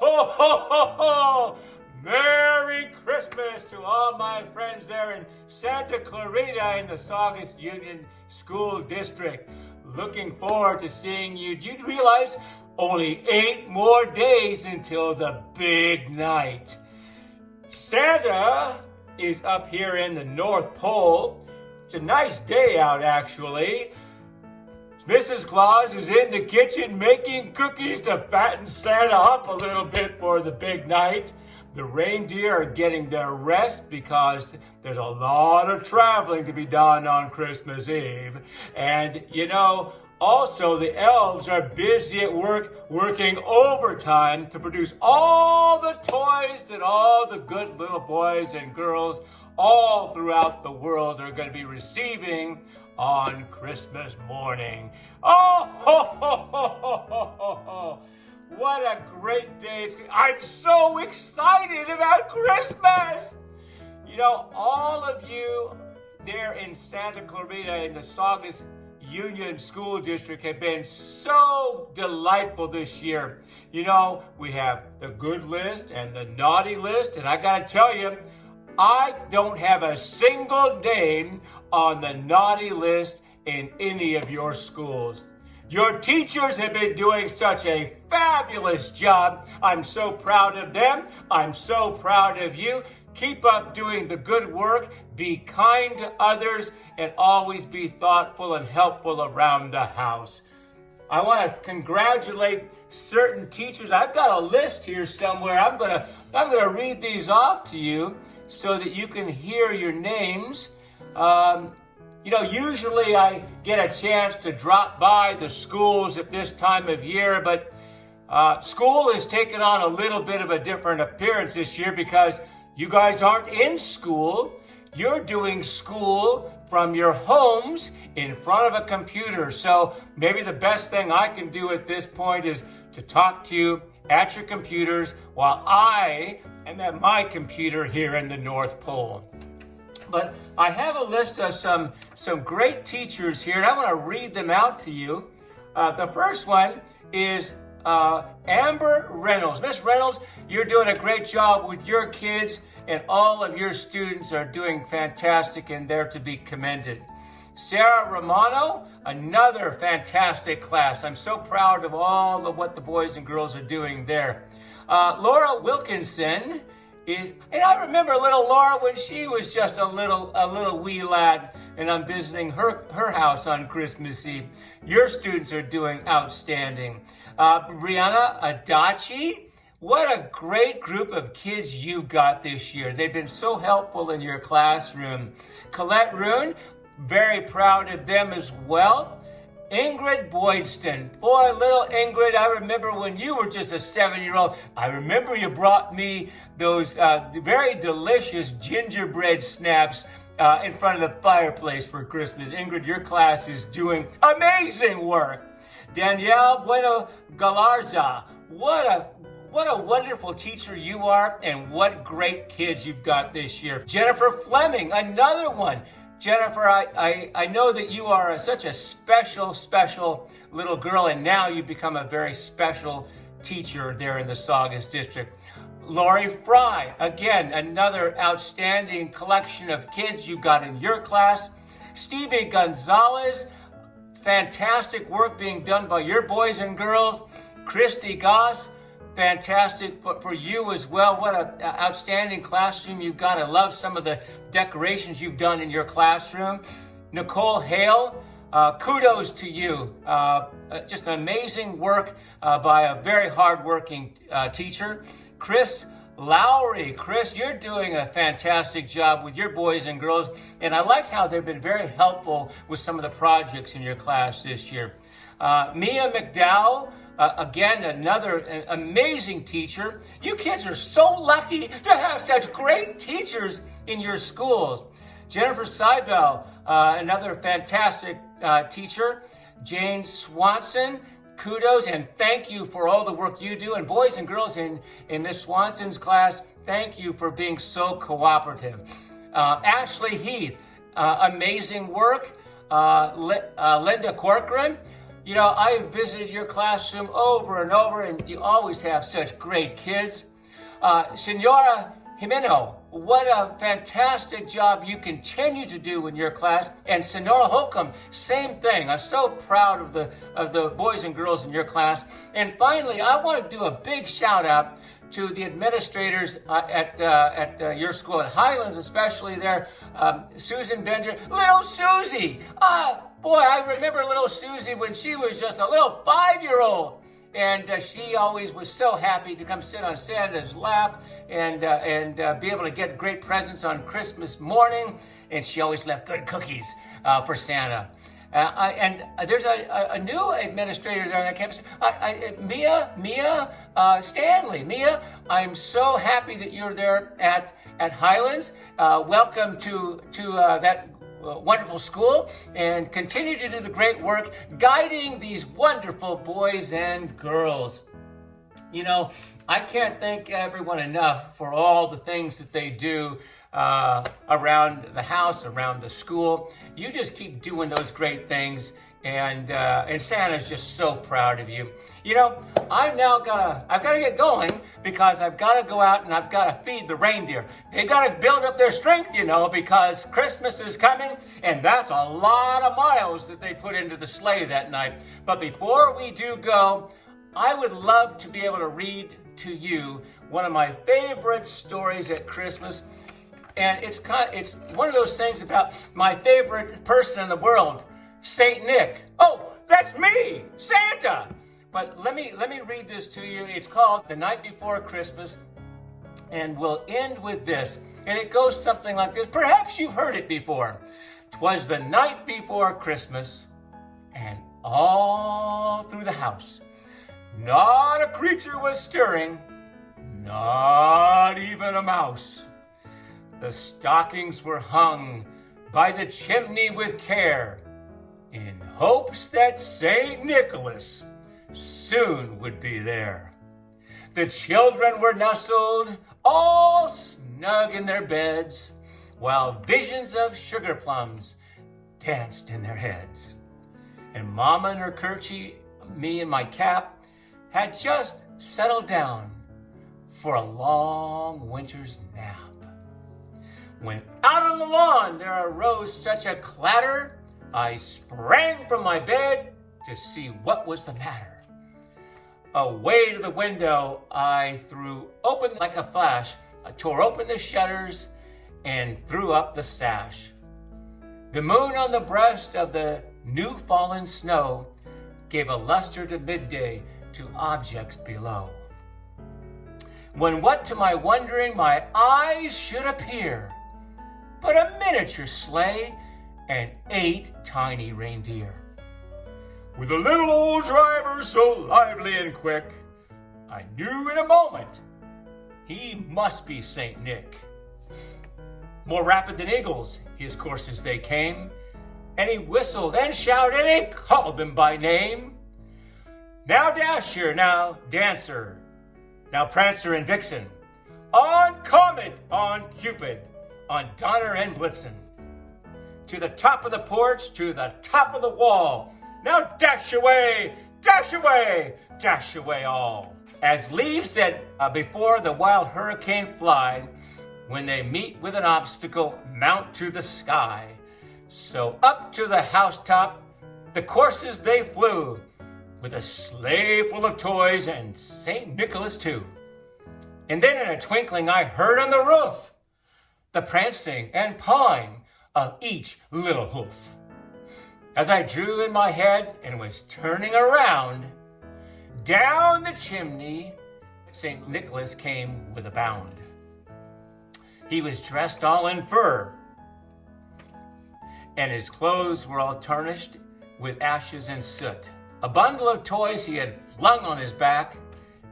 ho, ho, ho, ho! Merry Christmas to all my friends there in Santa Clarita in the Saugus Union School District. Looking forward to seeing you. Do you realize only 8 more days until the big night? Santa is up here in the North Pole. It's a nice day out, actually. Mrs. Claus is in the kitchen making cookies to fatten Santa up a little bit for the big night. The reindeer are getting their rest because there's a lot of traveling to be done on Christmas Eve. And, also the elves are busy at work, working overtime to produce all the toys that all the good little boys and girls all throughout the world are going to be receiving on Christmas morning. Oh, ho, ho, ho, ho, ho, ho. What a great day. I'm so excited about Christmas. All of you there in Santa Clarita in the Saugus Union School District have been so delightful this year. We have the good list and the naughty list, and I got to tell you, I don't have a single name on the naughty list in any of your schools. Your teachers have been doing such a fabulous job. I'm so proud of them. I'm so proud of you. Keep up doing the good work. Be kind to others and always be thoughtful and helpful around the house. I want to congratulate certain teachers. I've got a list here somewhere. I'm gonna read these off to you so that you can hear your names. Usually I get a chance to drop by the schools at this time of year, but school is taking on a little bit of a different appearance this year because you guys aren't in school. You're doing school from your homes in front of a computer. So maybe the best thing I can do at this point is to talk to you at your computers while I am at my computer here in the North Pole. But I have a list of some great teachers here, and I want to read them out to you. The first one is Amber Reynolds. Miss Reynolds, you're doing a great job with your kids, and all of your students are doing fantastic, and they're to be commended. Sarah Romano, another fantastic class. I'm so proud of all of what the boys and girls are doing there. Laura Wilkinson and I remember little Laura when she was just a little wee lad, and I'm visiting her house on Christmas Eve. Your students are doing outstanding. Brianna Adachi, what a great group of kids you've got this year. They've been so helpful in your classroom. Colette Roon, very proud of them as well. Ingrid Boydston. Boy, little Ingrid, I remember when you were just a 7-year-old. I remember you brought me those very delicious gingerbread snaps in front of the fireplace for Christmas. Ingrid, your class is doing amazing work. Danielle Bueno Galarza, what a wonderful teacher you are, and what great kids you've got this year. Jennifer Fleming, another one. Jennifer, I know that you are such a special little girl, and now you've become a very special teacher there in the Saugus District. Lori Fry, again, another outstanding collection of kids you got in your class. Stevie Gonzalez, fantastic work being done by your boys and girls. Christy Goss, fantastic for you as well. What an outstanding classroom you've got. I love some of the decorations you've done in your classroom. Nicole Hale, kudos to you. Just an amazing work by a very hardworking teacher. Chris Lowry. Chris, you're doing a fantastic job with your boys and girls, and I like how they've been very helpful with some of the projects in your class this year. Mia McDowell, again, another amazing teacher. You kids are so lucky to have such great teachers in your schools. Jennifer Seibel, another fantastic teacher. Jane Swanson, kudos and thank you for all the work you do. And boys and girls in Miss Swanson's class, thank you for being so cooperative. Ashley Heath, amazing work. Linda Corcoran, You know, I have visited your classroom over and over, and you always have such great kids. Senora Jimeno, what a fantastic job you continue to do in your class. And Senora Holcomb, same thing. I'm so proud of the boys and girls in your class. And finally, I want to do a big shout out to the administrators at your school, at Highlands especially there, Susan Bender, little Susie. Boy, I remember little Susie when she was just a little 5-year-old. And she always was so happy to come sit on Santa's lap and be able to get great presents on Christmas morning. And she always left good cookies for Santa. And there's a new administrator there on that campus, Mia Stanley. Mia, I'm so happy that you're there at Highlands. Welcome to that wonderful school, and continue to do the great work guiding these wonderful boys and girls. You know, I can't thank everyone enough for all the things that they do around the house, around the school. You just keep doing those great things, and Santa's just so proud of you. You know, I've got to get going because I've got to go out and I've got to feed the reindeer. They've got to build up their strength, you know, because Christmas is coming, and that's a lot of miles that they put into the sleigh that night. But before we do go, I would love to be able to read to you one of my favorite stories at Christmas. And it's one of those things about my favorite person in the world, Saint Nick. Oh, that's me, Santa. But let me read this to you. It's called The Night Before Christmas, and we'll end with this. And it goes something like this. Perhaps you've heard it before. 'Twas the night before Christmas, and all through the house, not a creature was stirring, not even a mouse. The stockings were hung by the chimney with care, in hopes that St. Nicholas soon would be there. The children were nestled all snug in their beds, while visions of sugar plums danced in their heads. And Mama in her kerchief, me in my cap, had just settled down for a long winter's nap. When out on the lawn there arose such a clatter, I sprang from my bed to see what was the matter. Away to the window I threw open like a flash. I tore open the shutters and threw up the sash. The moon on the breast of the new fallen snow gave a luster to midday to objects below. When what to my wondering my eyes should appear but a miniature sleigh and 8 tiny reindeer. With a little old driver so lively and quick, I knew in a moment he must be Saint Nick. More rapid than eagles, his coursers they came, and he whistled and shouted and he called them by name. Now Dasher, now Dancer, now Prancer and Vixen, on Comet, on Cupid, on Donner and Blitzen. To the top of the porch, to the top of the wall, now dash away, dash away, dash away all. As leaves that before the wild hurricane fly, when they meet with an obstacle, mount to the sky. So up to the housetop, the coursers they flew, with a sleigh full of toys and St. Nicholas too. And then in a twinkling I heard on the roof the prancing and pawing of each little hoof. As I drew in my head and was turning around, down the chimney St. Nicholas came with a bound. He was dressed all in fur, and his clothes were all tarnished with ashes and soot. A bundle of toys he had flung on his back,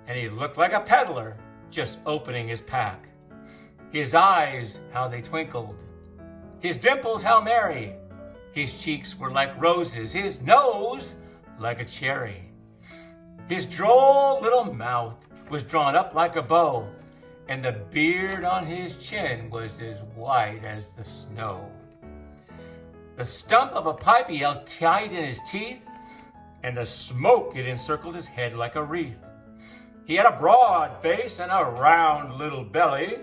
and he looked like a peddler just opening his pack. His eyes, how they twinkled. His dimples, how merry. His cheeks were like roses, his nose like a cherry. His droll little mouth was drawn up like a bow, and the beard on his chin was as white as the snow. The stump of a pipe he held tight in his teeth, and the smoke it encircled his head like a wreath. He had a broad face and a round little belly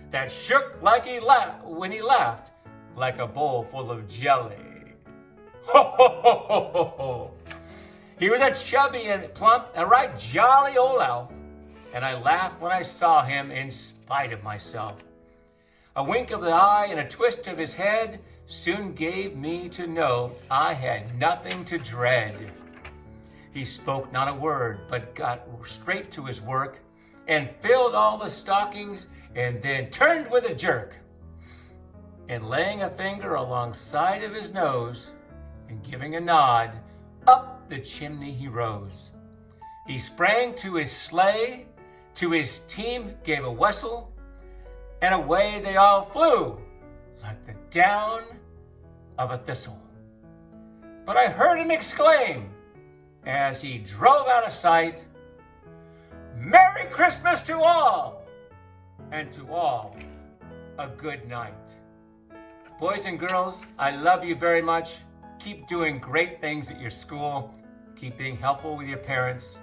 that shook like when he laughed, like a bowl full of jelly. Ho, ho, ho, ho, ho, ho. He was a chubby and plump and right jolly old elf, and I laughed when I saw him in spite of myself. A wink of the eye and a twist of his head soon gave me to know I had nothing to dread. He spoke not a word, but got straight to his work and filled all the stockings and then turned with a jerk. And laying a finger alongside of his nose and giving a nod, up the chimney he rose. He sprang to his sleigh, to his team gave a whistle, and away they all flew like the down of a thistle. But I heard him exclaim as he drove out of sight, "Merry Christmas to all, and to all a good night." Boys and girls, I love you very much. Keep doing great things at your school. Keep being helpful with your parents.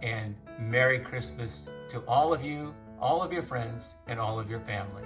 And Merry Christmas to all of you, all of your friends, and all of your family.